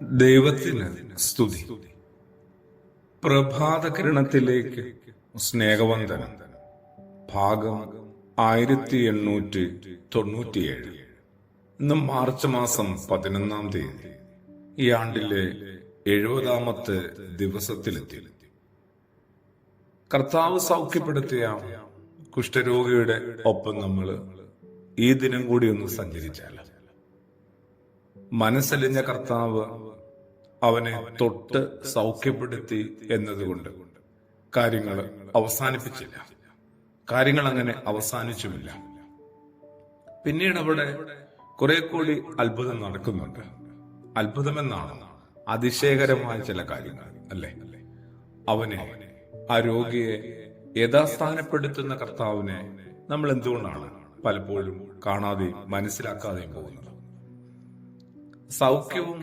ദൈവത്തിന് സ്തുതി. പ്രഭാതകിരണത്തിലേക്ക് സ്നേഹവന്ദനം. ഭാഗം 1897. ഇന്ന് മാർച്ച് മാസം 11-ാം തീയതി. ഈ ആണ്ടിലെ 70-ാമത്തെ ദിവസത്തിലെത്തി. കർത്താവ് സൗഖ്യപ്പെടുത്തിയ കുഷ്ഠരോഗിയുടെ ഒപ്പം നമ്മൾ ഈ ദിനം കൂടി ഒന്ന് സഞ്ചരിച്ചാൽ, മനസ്സലിഞ്ഞ കർത്താവ് അവനെ തൊട്ട് സൗഖ്യപ്പെടുത്തി എന്നതുകൊണ്ട് കാര്യങ്ങൾ അവസാനിപ്പിച്ചില്ല. കാര്യങ്ങൾ അങ്ങനെ അവസാനിച്ചുമില്ല. പിന്നീട് അവിടെ കുറെ കൂടി അത്ഭുതം നടക്കുന്നുണ്ട്. അത്ഭുതമെന്നാണ് അതിശയകരമായ ചില കാര്യങ്ങൾ, അല്ലേ? അവനെ, ആ രോഗിയെ യഥാസ്ഥാനപ്പെടുത്തുന്ന കർത്താവിനെ നമ്മൾ എന്തുകൊണ്ടാണ് പലപ്പോഴും കാണാതെയും മനസ്സിലാക്കാതെയും പോകുന്നത്? സൗഖ്യവും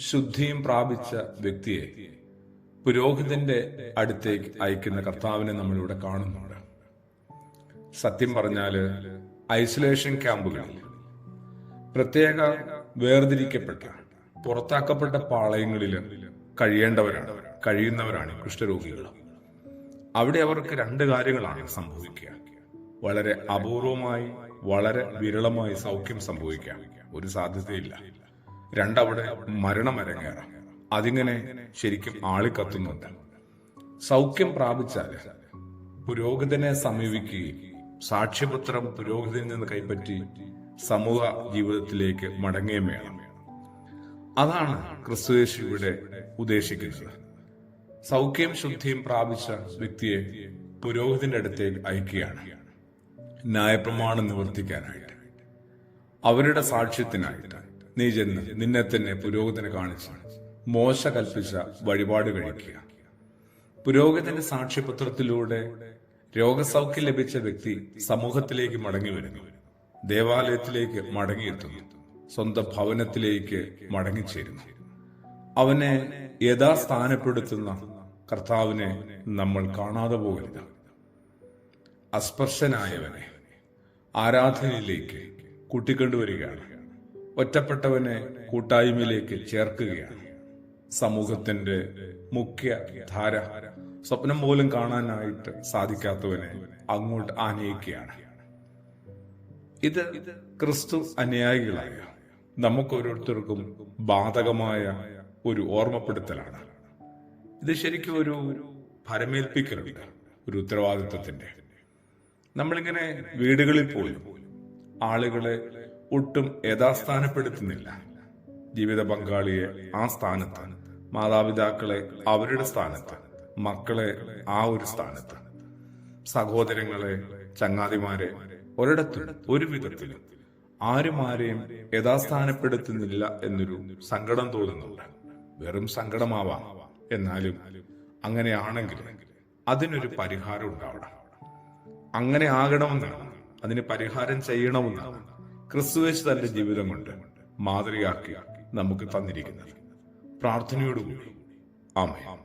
ശുദ്ധിയും പ്രാപിച്ച വ്യക്തിയെ പുരോഹിതന്റെ അടുത്തേക്ക് അയക്കുന്ന കർത്താവിനെ നമ്മളിവിടെ കാണുന്നുണ്ട്. സത്യം പറഞ്ഞാല് ഐസൊലേഷൻ ക്യാമ്പുകളിൽ, പ്രത്യേക വേർതിരിക്കപ്പെട്ട പുറത്താക്കപ്പെട്ട പാളയങ്ങളിൽ കഴിയുന്നവരാണ് കുഷ്ഠരോഗികൾ. അവിടെ അവർക്ക് രണ്ട് കാര്യങ്ങളാണ് സംഭവിക്കുക. വളരെ അപൂർവമായി, വളരെ വിരളമായി സൗഖ്യം സംഭവിക്കാം, ഒരു സാധ്യതയില്ല. രണ്ടവിടെ മരണമരങ്ങേറാം. അതിങ്ങനെ ശരിക്കും ആളിക്കത്തുന്നുണ്ട്. സൗഖ്യം പ്രാപിച്ചാൽ പുരോഹിതനെ സമീപിക്കുകയും സാക്ഷ്യപത്രം പുരോഹിതനിൽ നിന്ന് കൈപ്പറ്റി സമൂഹ ജീവിതത്തിലേക്ക് മടങ്ങുകയും വേണം. അതാണ് ക്രിസ്തുയേശു ഇവിടെ ഉദ്ദേശിക്കുന്നത്. സൗഖ്യം ശുദ്ധിയും പ്രാപിച്ച വ്യക്തിയെ പുരോഹിതന്റെ അടുത്തേക്ക് അയക്കുകയാണ്, ന്യായപ്രമാണം നിവർത്തിക്കാനായിട്ട്, അവരുടെ സാക്ഷ്യത്തിനായിട്ട്. നീ ചെന്ന് നിന്നെ തന്നെ പുരോഹിതനെ കാണിച്ച് മോശ കൽപ്പിച്ച വഴിപാട് കഴിക്കുക. പുരോഹിതന്റെ സാക്ഷ്യപത്രത്തിലൂടെ രോഗസൗഖ്യം ലഭിച്ച വ്യക്തി സമൂഹത്തിലേക്ക് മടങ്ങി വരുന്നു, ദേവാലയത്തിലേക്ക് മടങ്ങിയെത്തുന്നു, സ്വന്തം ഭവനത്തിലേക്ക് മടങ്ങിച്ചേരുന്നു. അവനെ യഥാസ്ഥാനപ്പെടുത്തുന്ന കർത്താവിനെ നമ്മൾ കാണാതെ പോകരുത്. അസ്പർശനായവനെ ആരാധനയിലേക്ക് കൂട്ടിക്കൊണ്ടുവരികയാണ്. ഒറ്റപ്പെട്ടവനെ കൂട്ടായ്മയിലേക്ക് ചേർക്കുകയാണ്. സമൂഹത്തിന്റെ മുഖ്യ ധാര, സ്വപ്നം പോലും കാണാനായിട്ട് സാധിക്കാത്തവനെ അങ്ങോട്ട് ആനയിക്കുകയാണ്. ഇത് ക്രിസ്തു അനുയായികളായ നമുക്കോരോരുത്തർക്കും ബാധകമായ ഒരു ഓർമ്മപ്പെടുത്തലാണ്. ഇത് ശരിക്കും ഒരു ഭരമേൽപ്പിക്കലുണ്ട്, ഒരു ഉത്തരവാദിത്വത്തിന്റെ. നമ്മളിങ്ങനെ വീടുകളിൽ പോലും ആളുകളെ ഒട്ടും യഥാസ്ഥാനപ്പെടുത്തുന്നില്ല. ജീവിത പങ്കാളിയെ ആ സ്ഥാനത്ത്, മാതാപിതാക്കളെ അവരുടെ സ്ഥാനത്ത്, മക്കളെ ആ ഒരു സ്ഥാനത്ത്, സഹോദരങ്ങളെ, ചങ്ങാതിമാരെ ഒരിടത്തും ഒരു വിധത്തിലും ആരുമാരെയും യഥാസ്ഥാനപ്പെടുത്തുന്നില്ല എന്നൊരു സങ്കടം തോന്നുന്നുണ്ട്. വെറും സങ്കടമാവാം, എന്നാലും അങ്ങനെയാണെങ്കിൽ അതിനൊരു പരിഹാരം ഉണ്ടാവണം. അങ്ങനെ ആകണമെന്നാണ്, അതിന് പരിഹാരം ചെയ്യണമെന്നാണ് ക്രിസ്തുയേശു തന്റെ ജീവിതം കൊണ്ട് മാതൃകയാക്കി നമുക്ക് തന്നിരിക്കുന്നത്. പ്രാർത്ഥനയോടുകൂടി ആമേൻ.